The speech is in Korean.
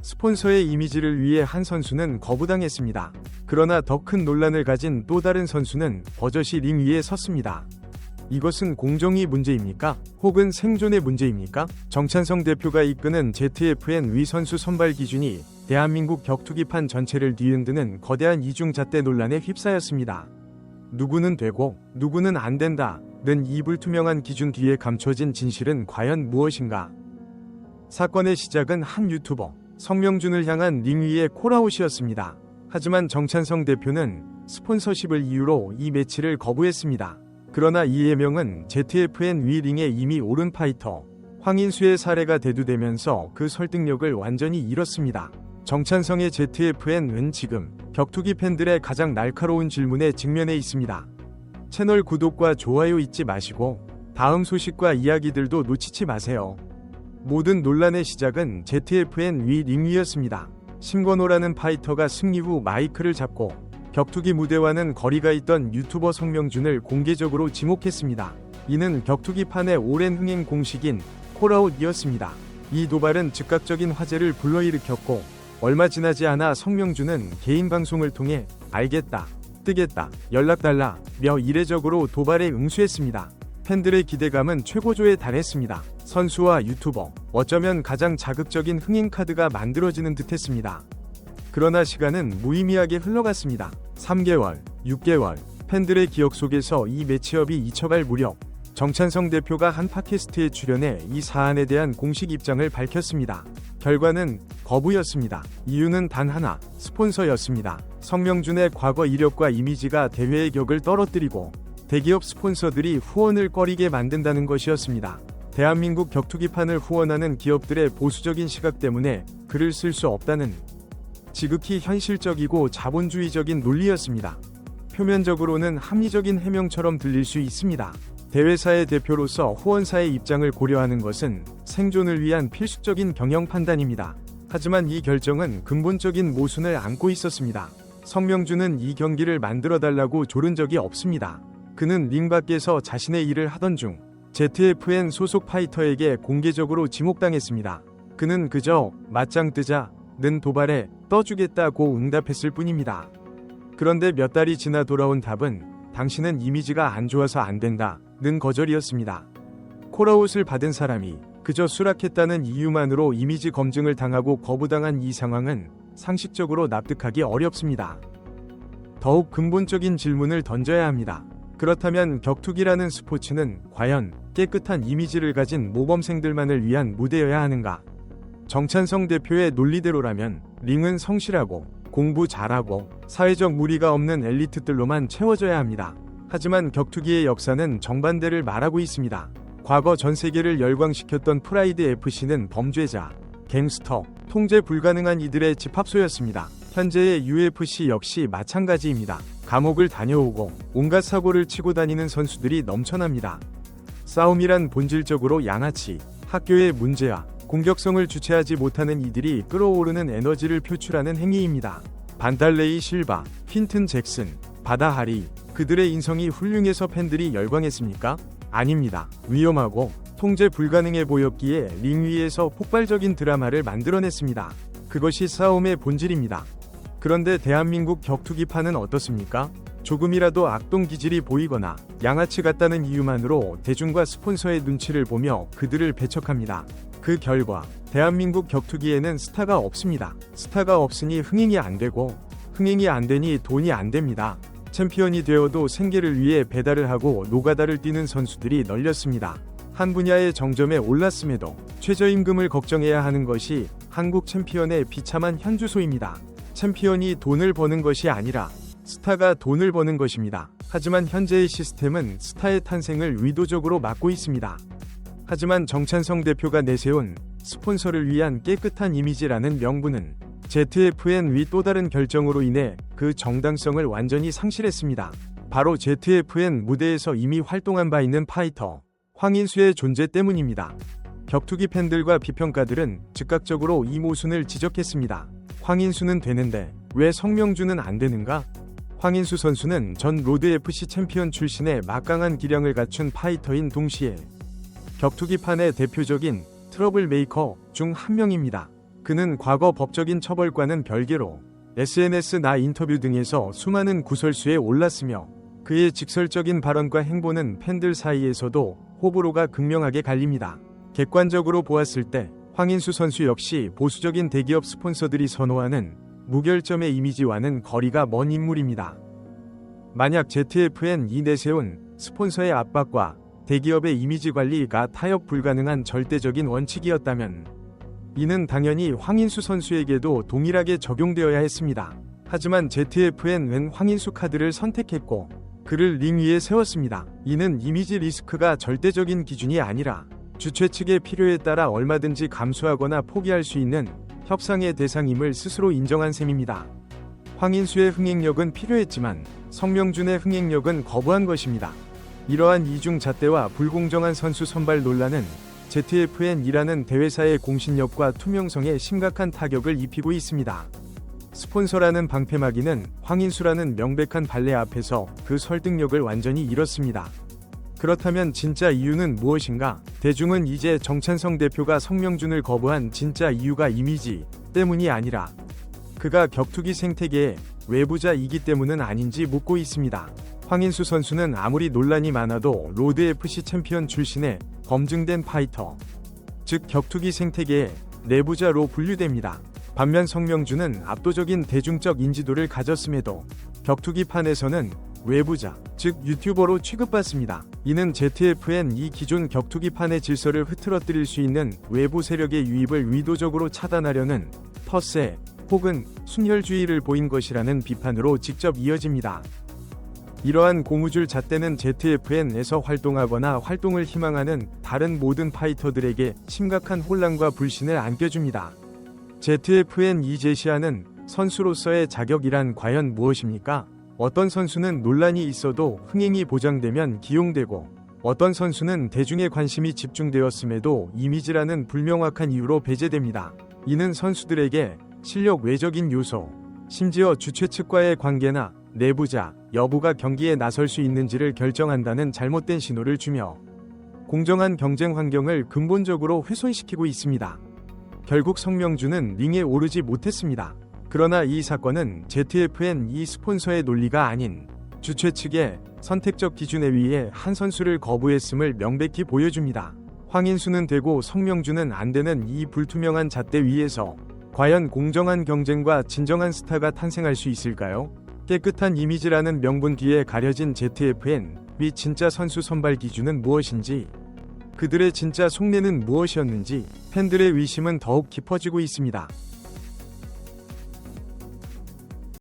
스폰서의 이미지를 위해 한 선수는 거부당했습니다. 그러나 더 큰 논란을 가진 또 다른 선수는 버젓이 링 위에 섰습니다. 이것은 공정이 문제입니까? 혹은 생존의 문제입니까? 정찬성 대표가 이끄는 ZFN 위 선수 선발 기준이 대한민국 격투기판 전체를 뒤흔드는 거대한 이중잣대 논란에 휩싸였습니다. 누구는 되고 누구는 안 된다는 이 불투명한 기준 뒤에 감춰진 진실은 과연 무엇인가? 사건의 시작은 한 유튜버 성명준을 향한 링 위의 콜아웃이었습니다. 하지만 정찬성 대표는 스폰서십을 이유로 이 매치를 거부했습니다. 그러나 이 해명은 ZFN 위 링에 이미 오른 파이터 황인수의 사례가 대두되면서 그 설득력을 완전히 잃었습니다. 정찬성의 ZFN은 지금 격투기 팬들의 가장 날카로운 질문에 직면해 있습니다. 채널 구독과 좋아요 잊지 마시고 다음 소식과 이야기들도 놓치지 마세요. 모든 논란의 시작은 ZFN 위 링 위였습니다. 심건호라는 파이터가 승리 후 마이크를 잡고 격투기 무대와는 거리가 있던 유튜버 성명준을 공개적으로 지목했습니다. 이는 격투기판의 오랜 흥행 공식인 콜아웃이었습니다. 이 도발은 즉각적인 화제를 불러일으켰고 얼마 지나지 않아 성명준은 개인 방송을 통해 알겠다, 뜨겠다, 연락 달라며 이례적으로 도발에 응수했습니다. 팬들의 기대감은 최고조에 달했습니다. 선수와 유튜버, 어쩌면 가장 자극적인 흥행 카드가 만들어지는 듯했습니다. 그러나 시간은 무의미하게 흘러갔습니다. 3개월, 6개월, 팬들의 기억 속에서 이 매치업이 잊혀갈 무렵 정찬성 대표가 한 팟캐스트에 출연해 이 사안에 대한 공식 입장을 밝혔습니다. 결과는 거부였습니다. 이유는 단 하나, 스폰서였습니다. 성명준의 과거 이력과 이미지가 대회의 격을 떨어뜨리고 대기업 스폰서들이 후원을 꺼리게 만든다는 것이었습니다. 대한민국 격투기판을 후원하는 기업들의 보수적인 시각 때문에 글을 쓸 수 없다는 지극히 현실적이고 자본주의적인 논리였습니다. 표면적으로는 합리적인 해명처럼 들릴 수 있습니다. 대회사의 대표로서 후원사의 입장을 고려하는 것은 생존을 위한 필수적인 경영 판단입니다. 하지만 이 결정은 근본적인 모순을 안고 있었습니다. 성명준은 이 경기를 만들어달라고 조른 적이 없습니다. 그는 링 밖에서 자신의 일을 하던 중 ZFN 소속 파이터에게 공개적으로 지목당했습니다. 그는 그저 맞짱 뜨자는 도발에 떠주겠다고 응답했을 뿐입니다. 그런데 몇 달이 지나 돌아온 답은 당신은 이미지가 안 좋아서 안 된다는 거절이었습니다. 콜아웃을 받은 사람이 그저 수락했다는 이유만으로 이미지 검증을 당하고 거부당한 이 상황은 상식적으로 납득하기 어렵습니다. 더욱 근본적인 질문을 던져야 합니다. 그렇다면 격투기라는 스포츠는 과연 깨끗한 이미지를 가진 모범생들만을 위한 무대여야 하는가? 정찬성 대표의 논리대로라면 링은 성실하고 공부 잘하고 사회적 무리가 없는 엘리트들로만 채워져야 합니다. 하지만 격투기의 역사는 정반대를 말하고 있습니다. 과거 전 세계를 열광시켰던 프라이드 FC는 범죄자, 갱스터, 통제 불가능한 이들의 집합소였습니다. 현재의 UFC 역시 마찬가지입니다. 감옥을 다녀오고 온갖 사고를 치고 다니는 선수들이 넘쳐납니다. 싸움이란 본질적으로 양아치, 학교의 문제와 공격성을 주체하지 못하는 이들이 끌어오르는 에너지를 표출하는 행위입니다. 반달레이 실바, 퀸튼 잭슨, 바다 하리, 그들의 인성이 훌륭해서 팬들이 열광했습니까? 아닙니다. 위험하고 통제 불가능해 보였기에 링 위에서 폭발적인 드라마를 만들어냈습니다. 그것이 싸움의 본질입니다. 그런데 대한민국 격투기판은 어떻습니까? 조금이라도 악동 기질이 보이거나 양아치 같다는 이유만으로 대중과 스폰서의 눈치를 보며 그들을 배척합니다. 그 결과 대한민국 격투기에는 스타가 없습니다. 스타가 없으니 흥행이 안 되고 흥행이 안 되니 돈이 안 됩니다. 챔피언이 되어도 생계를 위해 배달을 하고 노가다를 뛰는 선수들이 널렸습니다. 한 분야의 정점에 올랐음에도 최저임금을 걱정해야 하는 것이 한국 챔피언의 비참한 현주소입니다. 챔피언이 돈을 버는 것이 아니라 스타가 돈을 버는 것입니다. 하지만 현재의 시스템은 스타의 탄생을 의도적으로 막고 있습니다. 하지만 정찬성 대표가 내세운 스폰서를 위한 깨끗한 이미지라는 명분은 ZFN 위 또 다른 결정으로 인해 그 정당성을 완전히 상실했습니다. 바로 ZFN 무대에서 이미 활동한 바 있는 파이터 황인수의 존재 때문입니다. 격투기 팬들과 비평가들은 즉각적으로 이 모순을 지적했습니다. 황인수는 되는데 왜 성명준은 안 되는가? 황인수 선수는 전 로드FC 챔피언 출신의 막강한 기량을 갖춘 파이터인 동시에 격투기판의 대표적인 트러블 메이커 중 한 명입니다. 그는 과거 법적인 처벌과는 별개로 SNS 나 인터뷰 등에서 수많은 구설수에 올랐으며 그의 직설적인 발언과 행보는 팬들 사이에서도 호불호가 극명하게 갈립니다. 객관적으로 보았을 때 황인수 선수 역시 보수적인 대기업 스폰서들이 선호하는 무결점의 이미지와는 거리가 먼 인물입니다. 만약 ZFN이 내세운 스폰서의 압박과 대기업의 이미지 관리가 타협 불가능한 절대적인 원칙이었다면 이는 당연히 황인수 선수에게도 동일하게 적용되어야 했습니다. 하지만 ZFN은 황인수 카드를 선택했고 그를 링 위에 세웠습니다. 이는 이미지 리스크가 절대적인 기준이 아니라 주최 측의 필요에 따라 얼마든지 감수하거나 포기할 수 있는 협상의 대상임을 스스로 인정한 셈입니다. 황인수의 흥행력은 필요했지만 성명준의 흥행력은 거부한 것입니다. 이러한 이중 잣대와 불공정한 선수 선발 논란은 ZFN이라는 대회사의 공신력과 투명성에 심각한 타격을 입히고 있습니다. 스폰서라는 방패막이는 황인수라는 명백한 발레 앞에서 그 설득력을 완전히 잃었습니다. 그렇다면 진짜 이유는 무엇인가? 대중은 이제 정찬성 대표가 성명준을 거부한 진짜 이유가 이미지 때문이 아니라 그가 격투기 생태계의 외부자이기 때문은 아닌지 묻고 있습니다. 황인수 선수는 아무리 논란이 많아도 로드 FC 챔피언 출신의 검증된 파이터, 즉 격투기 생태계의 내부자로 분류됩니다. 반면 성명준은 압도적인 대중적 인지도를 가졌음에도 격투기판에서는 외부자, 즉 유튜버로 취급받습니다. 이는 ZFN이 기존 격투기판의 질서를 흐트러뜨릴 수 있는 외부 세력의 유입을 의도적으로 차단하려는 텃세 혹은 순혈주의를 보인 것이라는 비판으로 직접 이어집니다. 이러한 고무줄 잣대는 ZFN에서 활동하거나 활동을 희망하는 다른 모든 파이터들에게 심각한 혼란과 불신을 안겨줍니다. ZFN이 제시하는 선수로서의 자격이란 과연 무엇입니까? 어떤 선수는 논란이 있어도 흥행이 보장되면 기용되고 어떤 선수는 대중의 관심이 집중되었음에도 이미지라는 불명확한 이유로 배제됩니다. 이는 선수들에게 실력 외적인 요소, 심지어 주최 측과의 관계나 내부자 여부가 경기에 나설 수 있는지를 결정한다는 잘못된 신호를 주며 공정한 경쟁 환경을 근본적으로 훼손시키고 있습니다. 결국 성명준은 링에 오르지 못했습니다. 그러나 이 사건은 ZFN이 스폰서의 논리가 아닌 주최 측의 선택적 기준에 의해 한 선수를 거부했음을 명백히 보여줍니다. 황인수는 되고 성명준은 안 되는 이 불투명한 잣대 위에서 과연 공정한 경쟁과 진정한 스타가 탄생할 수 있을까요? 깨끗한 이미지라는 명분 뒤에 가려진 ZFN의 진짜 선수 선발 기준은 무엇인지, 그들의 진짜 속내는 무엇이었는지 팬들의 의심은 더욱 깊어지고 있습니다.